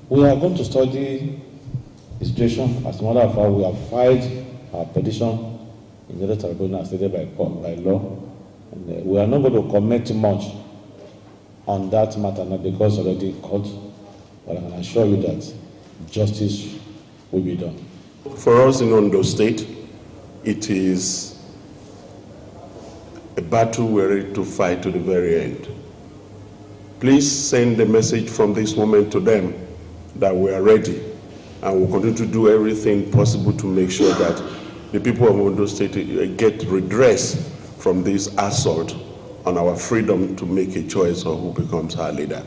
We are going to study the situation. As a matter of fact, we have filed our petition in the tribunal as stated by law. And, we are not going to comment much on that matter, not because already in court, but I can assure you that justice will be done. For us in Ondo State, it is a battle we're ready to fight to the very end. Please send a message from this moment to them that we are ready and we'll continue to do everything possible to make sure that the people of Ondo State get redress from this assault on our freedom to make a choice of who becomes our leader.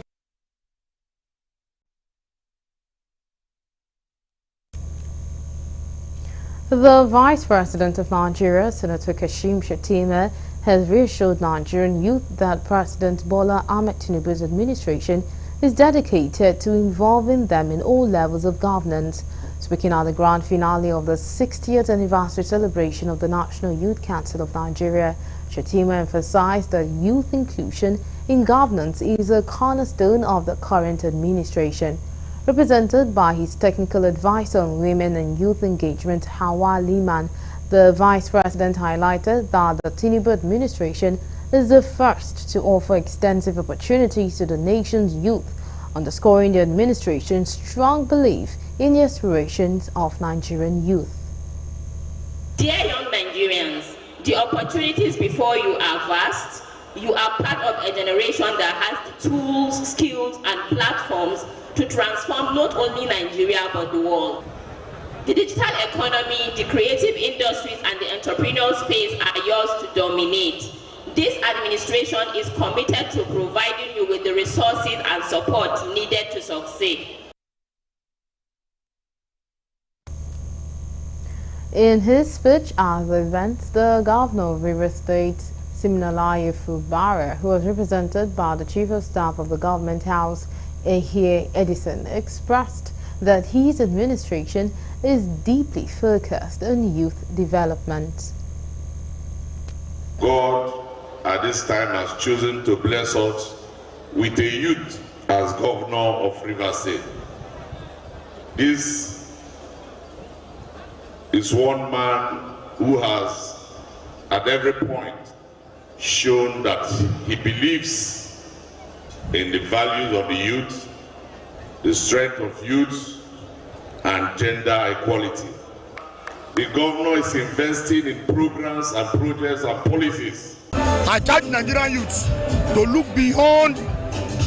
The Vice President of Nigeria, Senator Kashim Shettima, has reassured Nigerian youth that President Bola Ahmed Tinubu's administration is dedicated to involving them in all levels of governance. Speaking at the grand finale of the 60th anniversary celebration of the National Youth Council of Nigeria, Shettima emphasized that youth inclusion in governance is a cornerstone of the current administration. Represented by his technical advisor on women and youth engagement, Hawa Liman, the Vice President highlighted that the Tinubu administration is the first to offer extensive opportunities to the nation's youth, underscoring the administration's strong belief in the aspirations of Nigerian youth. Dear young Nigerians, the opportunities before you are vast. You are part of a generation that has the tools, skills, and platforms to transform not only Nigeria but the world. The digital economy, the creative industries, and the entrepreneurial space are yours to dominate. This administration is committed to providing you with the resources and support needed to succeed. In his speech at the event, the Governor of Rivers State, Siminalayi Fubara, who was represented by the Chief of Staff of the Government House, Ehie Edison, expressed that his administration is deeply focused on youth development. God at this time has chosen to bless us with a youth as Governor of Rivers State. This is one man who has at every point shown that he believes in the values of the youth, the strength of youth, and gender equality. The governor is investing in programs and projects and policies. I charge Nigerian youths to look beyond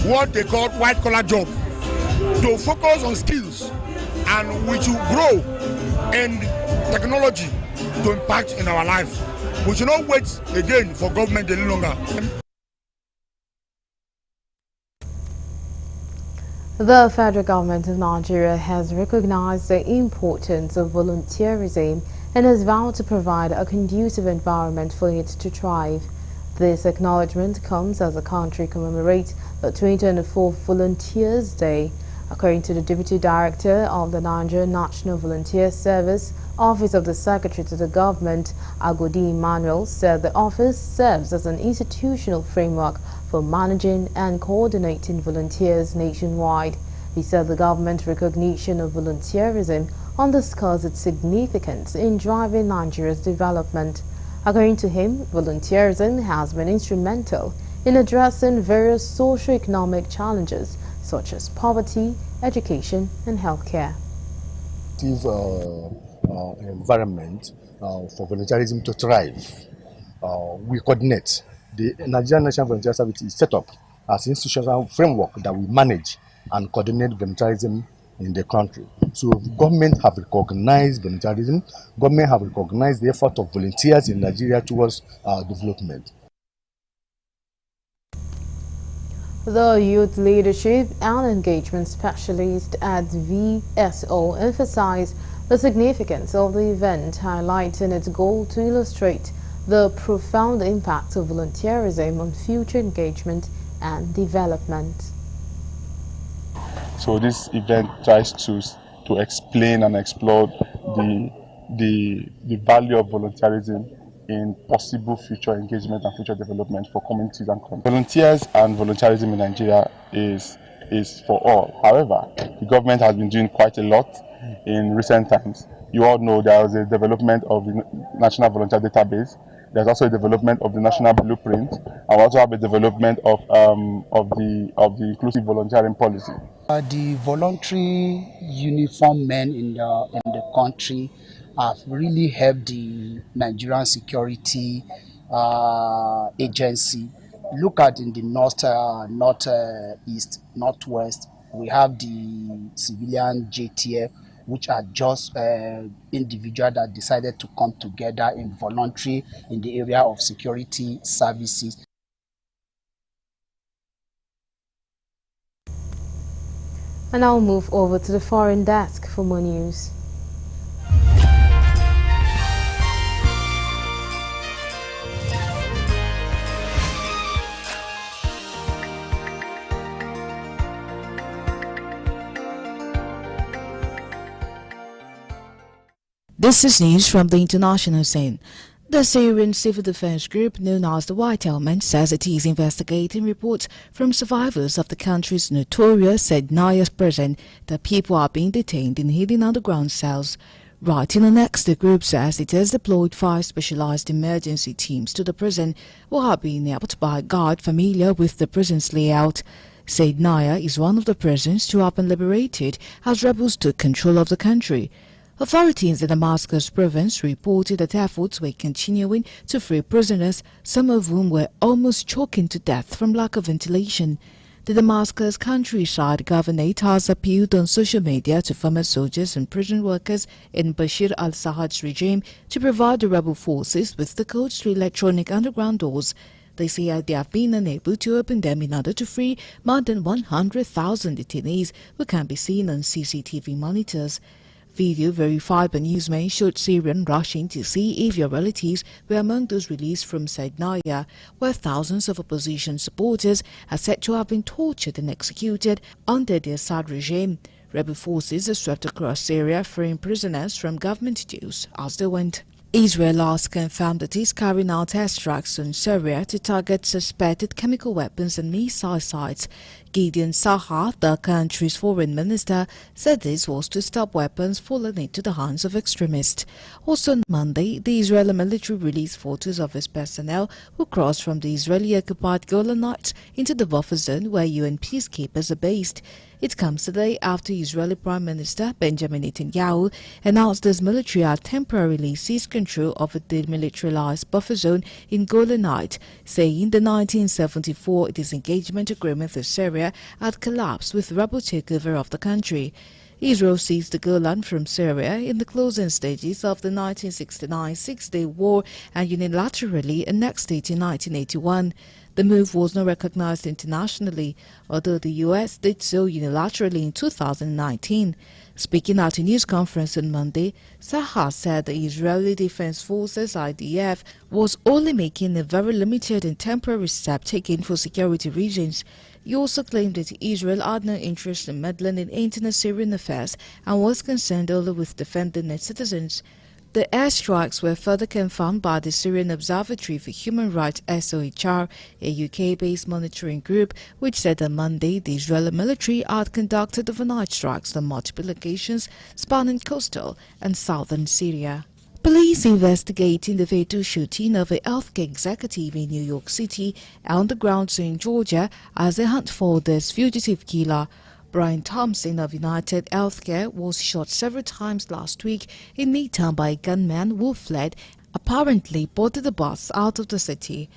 what they call white-collar job, to focus on skills, and we should grow in technology to impact in our life. We should not wait again for government any longer. The federal government of Nigeria has recognized the importance of volunteerism and has vowed to provide a conducive environment for it to thrive. This acknowledgement comes as the country commemorates the 2024 Volunteers Day. According to the Deputy Director of the Nigerian National Volunteer Service, Office of the Secretary to the Government, Agodi Emmanuel, said the office serves as an institutional framework for managing and coordinating volunteers nationwide. He said the government recognition of volunteerism underscores its significance in driving Nigeria's development. According to him, volunteerism has been instrumental in addressing various socio-economic challenges such as poverty, education, and healthcare. Environment for volunteerism to thrive. We coordinate. The Nigerian National Volunteer Service is set up as an institutional framework that we manage and coordinate volunteerism in the country. So government have recognized volunteerism. Government have recognized the effort of volunteers in Nigeria towards development. The Youth Leadership and Engagement Specialist at VSO emphasized the significance of the event, highlighting its goal to illustrate the profound impact of volunteerism on future engagement and development. So this event tries to explain and explore the value of volunteerism in possible future engagement and future development for communities and countries. Volunteers and volunteerism in Nigeria is is for all. However, the government has been doing quite a lot in recent times. You all know there was a development of the National Volunteer Database. There's also a development of the National Blueprint, and we also have a development of the Inclusive Volunteering Policy. The voluntary uniformed men in the country have really helped the Nigerian security agency. Look at in the northeast, northwest, we have the civilian JTF, which are just individuals that decided to come together in voluntary in the area of security services. And I'll move over to the foreign desk for more news. This is news from the international scene. The Syrian civil defense group known as the White Helmet says it is investigating reports from survivors of the country's notorious Saidnaya prison that people are being detained in hidden underground cells. Writing on X, the group says it has deployed 5 specialized emergency teams to the prison who are being helped by a guard familiar with the prison's layout. Saidnaya is one of the prisons to have been liberated as rebels took control of the country. Authorities in Damascus province reported that efforts were continuing to free prisoners, some of whom were almost choking to death from lack of ventilation. The Damascus countryside governorate has appealed on social media to former soldiers and prison workers in Bashir al-Assad's regime to provide the rebel forces with the codes to electronic underground doors. They say they have been unable to open them in order to free more than 100,000 detainees who can be seen on CCTV monitors. Video verified by newsmen showed Syrians rushing to see if their relatives were among those released from Saidnaya, where thousands of opposition supporters are said to have been tortured and executed under the Assad regime. Rebel forces have swept across Syria, freeing prisoners from government jails as they went. Israel has confirmed that it is carrying out airstrikes on Syria to target suspected chemical weapons and missile sites. Gideon Sahar, the country's foreign minister, said this was to stop weapons falling into the hands of extremists. Also on Monday, the Israeli military released photos of its personnel who crossed from the Israeli-occupied Golan Heights into the buffer zone where UN peacekeepers are based. It comes today after Israeli Prime Minister Benjamin Netanyahu announced his military had temporarily seized control of a demilitarized buffer zone in Golan Heights, saying the 1974 disengagement agreement with Syria had collapsed with rebel takeover of the country. Israel seized the Golan from Syria in the closing stages of the 1969 Six-Day War and unilaterally annexed it in 1981. The move was not recognized internationally, although the U.S. did so unilaterally in 2019. Speaking at a news conference on Monday, Sahar said the Israeli Defense Forces (IDF) was only making a very limited and temporary step taken for security reasons. He also claimed that Israel had no interest in meddling in internal Syrian affairs and was concerned only with defending its citizens. The airstrikes were further confirmed by the Syrian Observatory for Human Rights (SOHR), a UK-based monitoring group, which said on Monday the Israeli military had conducted overnight strikes on multiple locations spanning coastal and southern Syria. Police investigating the fatal shooting of a healthcare executive in New York City on the grounds in Georgia as they hunt for this fugitive killer. Brian Thompson of United Healthcare was shot several times last week in Midtown by a gunman who fled, apparently boarded the bus out of the city.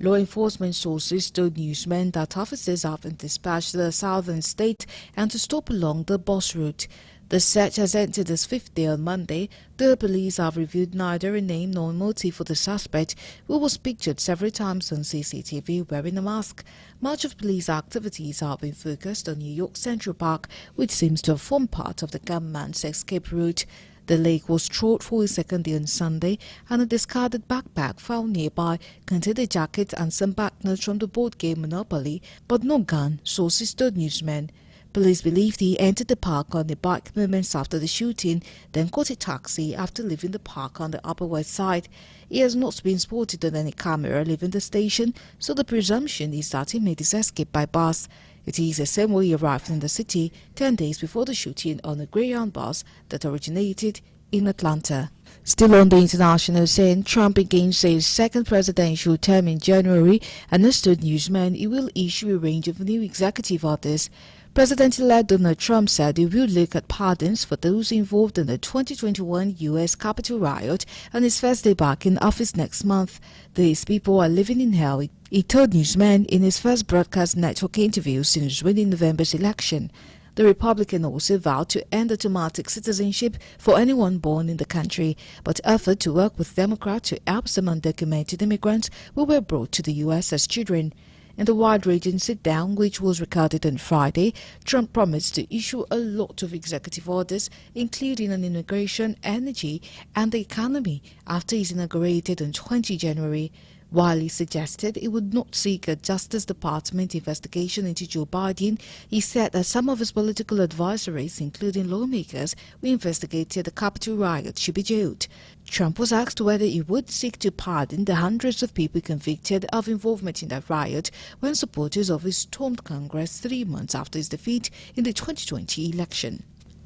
Law enforcement sources told newsmen that officers have been dispatched to the southern state and to stop along the bus route. The search has entered its 5th day on Monday. The police have revealed neither a name nor a motive for the suspect, who was pictured several times on CCTV wearing a mask. Much of police activities have been focused on New York Central Park, which seems to have formed part of the gunman's escape route. The lake was trawled for a second day on Sunday, and a discarded backpack found nearby contained a jacket and some banknotes from the board game Monopoly, but no gun, sources told newsmen. Police believed he entered the park on a bike moments after the shooting, then caught a taxi after leaving the park on the Upper West Side. He has not been spotted on any camera leaving the station, so the presumption is that he made his escape by bus. It is the same way he arrived in the city 10 days before the shooting on a Greyhound bus that originated in Atlanta. Still on the international scene, Trump begins his second presidential term in January and assured newsmen he will issue a range of new executive orders. President-elect Donald Trump said he will look at pardons for those involved in the 2021 U.S. Capitol riot on his first day back in office next month. These people are living in hell, he told newsmen in his first broadcast network interview since winning November's election. The Republican also vowed to end automatic citizenship for anyone born in the country, but offered to work with Democrats to help some undocumented immigrants who were brought to the U.S. as children. In the wide-ranging sit-down, which was recorded on Friday, Trump promised to issue a lot of executive orders, including on immigration, energy, and the economy, after he's inaugurated on 20 January. While he suggested he would not seek a Justice Department investigation into Joe Biden, he said that some of his political advisories, including lawmakers who investigated the Capitol riot, should be jailed. Trump was asked whether he would seek to pardon the hundreds of people convicted of involvement in that riot when supporters of his stormed Congress 3 months after his defeat in the 2020 election.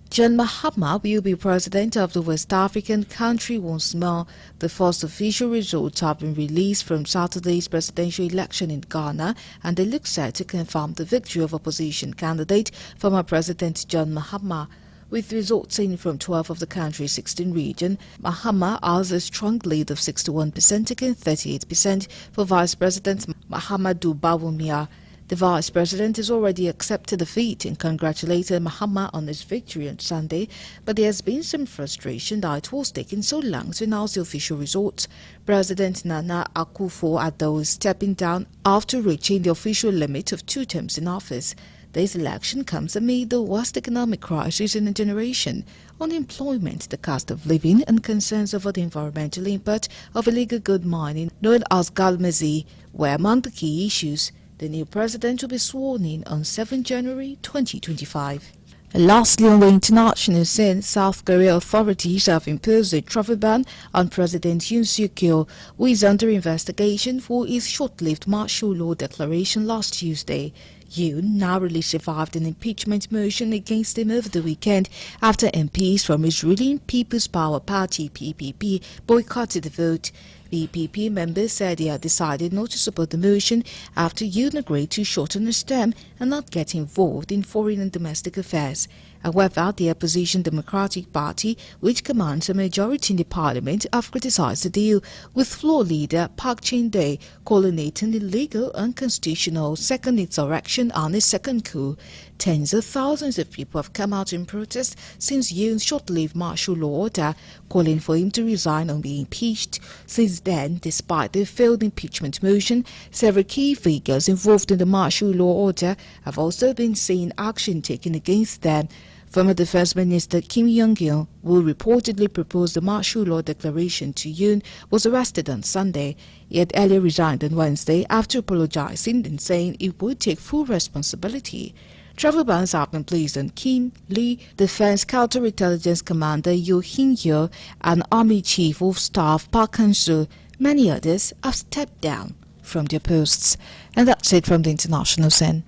John Mahama will be president of the West African country once more. The first official results have been released from Saturday's presidential election in Ghana, and they look set to confirm the victory of opposition candidate, former President John Mahama. With results in from 12 of the country's 16 regions, Mahama has a strong lead of 61% against 38% for Vice President Mahamadou Bawumia. The Vice President has already accepted defeat and congratulated Mahama on his victory on Sunday, but there has been some frustration that it was taking so long to announce the official results. President Nana Akufo-Addo is stepping down after reaching the official limit of 2 terms in office. This election comes amid the worst economic crisis in a generation, unemployment, the cost of living, and concerns over the environmental impact of illegal gold mining known as Galmezi were among the key issues. The new president will be sworn in on 7 January 2025. And lastly, on the international scene, South Korea authorities have imposed a travel ban on President Yoon Suk-yeol, who is under investigation for his short-lived martial law declaration last Tuesday. Yoon narrowly survived an impeachment motion against him over the weekend after MPs from his ruling People's Power Party (PPP) boycotted the vote. PPP members said they had decided not to support the motion after Yoon agreed to shorten his term and not get involved in foreign and domestic affairs. However, the opposition Democratic Party, which commands a majority in the parliament, have criticized the deal, with floor leader Park Chin-dae calling it an illegal, unconstitutional second insurrection and a second coup. Tens of thousands of people have come out in protest since Yoon's short-lived martial law order, calling for him to resign or be impeached. Since then, despite the failed impeachment motion, several key figures involved in the martial law order have also been seen action taken against them. Former Defense Minister Kim Young-il, who reportedly proposed the martial law declaration to Yoon, was arrested on Sunday. He had earlier resigned on Wednesday after apologizing and saying he would take full responsibility. Travel bans have been placed on Kim Lee, Defense Counterintelligence Commander Yoo Hin-yeol, and Army Chief of Staff Park Han-soo. Many others have stepped down from their posts. And that's it from the international scene.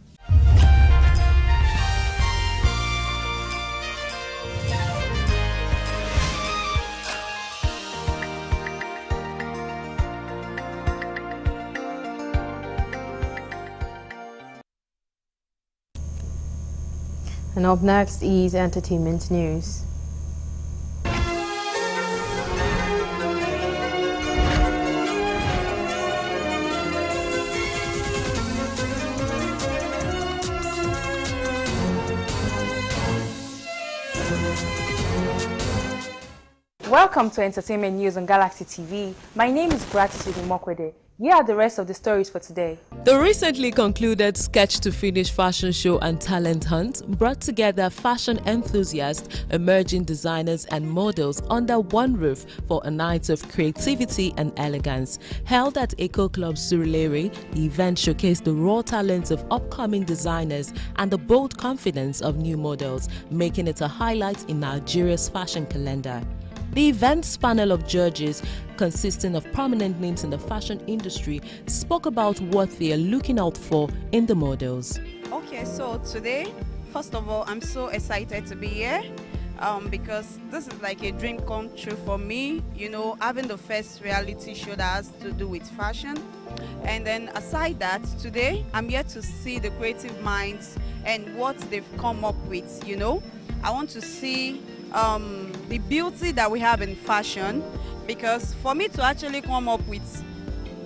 And up next is entertainment news. Welcome to Entertainment News on Galaxy TV. My name is Gratitude Mokwede. Here are the rest of the stories for today. The recently concluded Sketch to Finish fashion show and talent hunt brought together fashion enthusiasts, emerging designers and models under one roof for a night of creativity and elegance. Held at Eco Club Surulere, the event showcased the raw talents of upcoming designers and the bold confidence of new models, making it a highlight in Nigeria's fashion calendar. The event's panel of judges, consisting of prominent names in the fashion industry, spoke about what they are looking out for in the models. Okay, so today, first of all, I'm so excited to be here because this is like a dream come true for me, you know, having the first reality show that has to do with fashion. And then aside that, today, I'm here to see the creative minds and what they've come up with, you know. I want to see the beauty that we have in fashion, because for me to actually come up with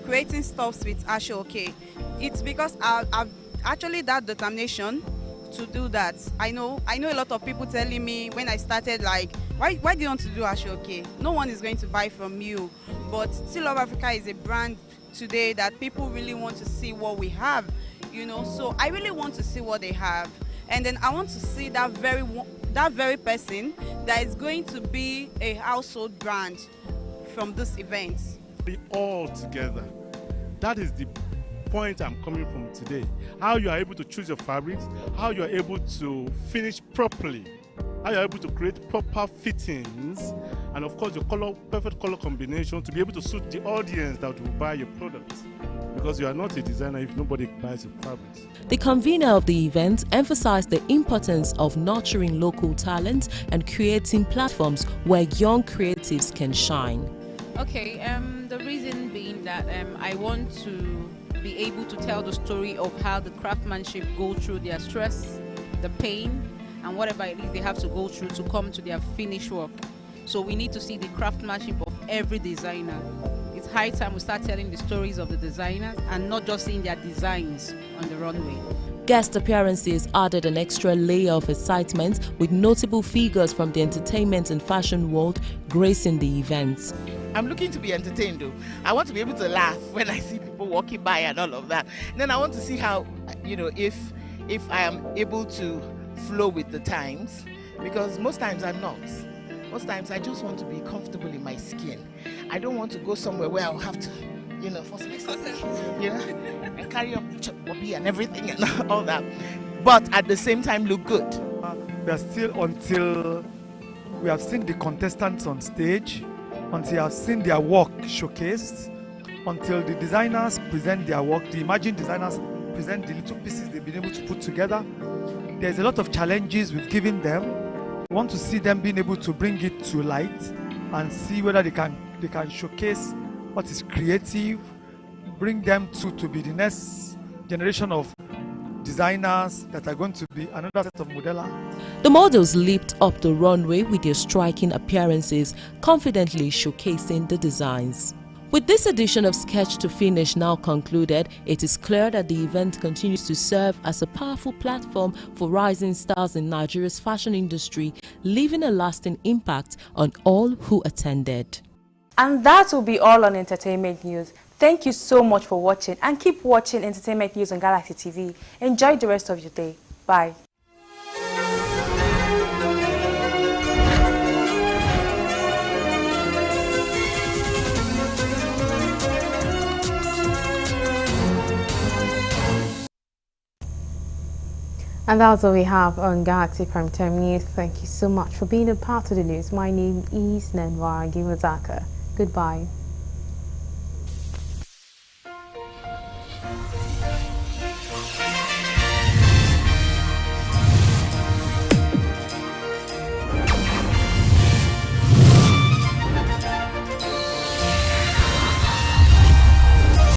creating stuffs with Ashoke, it's because I've actually that determination to do that. I know a lot of people telling me when I started, like, why do you want to do Ashoke? No one is going to buy from you. But Still Love Africa is a brand today that people really want to see what we have, you know. So I really want to see what they have, and then I want to see that very person that is going to be a household brand from this event. Be all together. That is the point I'm coming from today. How you are able to choose your fabrics, how you are able to finish properly, how you are able to create proper fittings, and of course your perfect color combination to be able to suit the audience that will buy your products. Because you are not a designer if nobody buys your fabrics. The convener of the event emphasized the importance of nurturing local talent and creating platforms where young creatives can shine. Okay, the reason being that I want to be able to tell the story of how the craftsmanship go through their stress, the pain, and whatever it is they have to go through to come to their finished work. So we need to see the craftsmanship of every designer. It's high time we start telling the stories of the designers and not just seeing their designs on the runway. Guest appearances added an extra layer of excitement, with notable figures from the entertainment and fashion world gracing the event. I'm looking to be entertained though. I want to be able to laugh when I see people walking by and all of that. And then I want to see how, you know, if I am able to flow with the times, because most times I'm not. Most times I just want to be comfortable in my skin. I don't want to go somewhere where I'll have to, you know, for space, you know, and carry up the and everything and all that. But at the same time look good. We are still until we have seen the contestants on stage, until we have seen their work showcased, until the designers present their work, the emerging designers present the little pieces they've been able to put together. There's a lot of challenges we've given them. We want to see them being able to bring it to light and see whether they can showcase what is creative, bring them to be the next generation of designers that are going to be another set of modelers. The models leaped up the runway with their striking appearances, confidently showcasing the designs. With this edition of Sketch to Finish now concluded, it is clear that the event continues to serve as a powerful platform for rising stars in Nigeria's fashion industry, leaving a lasting impact on all who attended. And that will be all on entertainment news. Thank you so much for watching, and keep watching entertainment news on Galaxy TV. Enjoy the rest of your day. Bye. And that's all we have on Galaxy Primetime News. Thank you so much for being a part of the news. My name is Nenwara Gimazaka. Goodbye.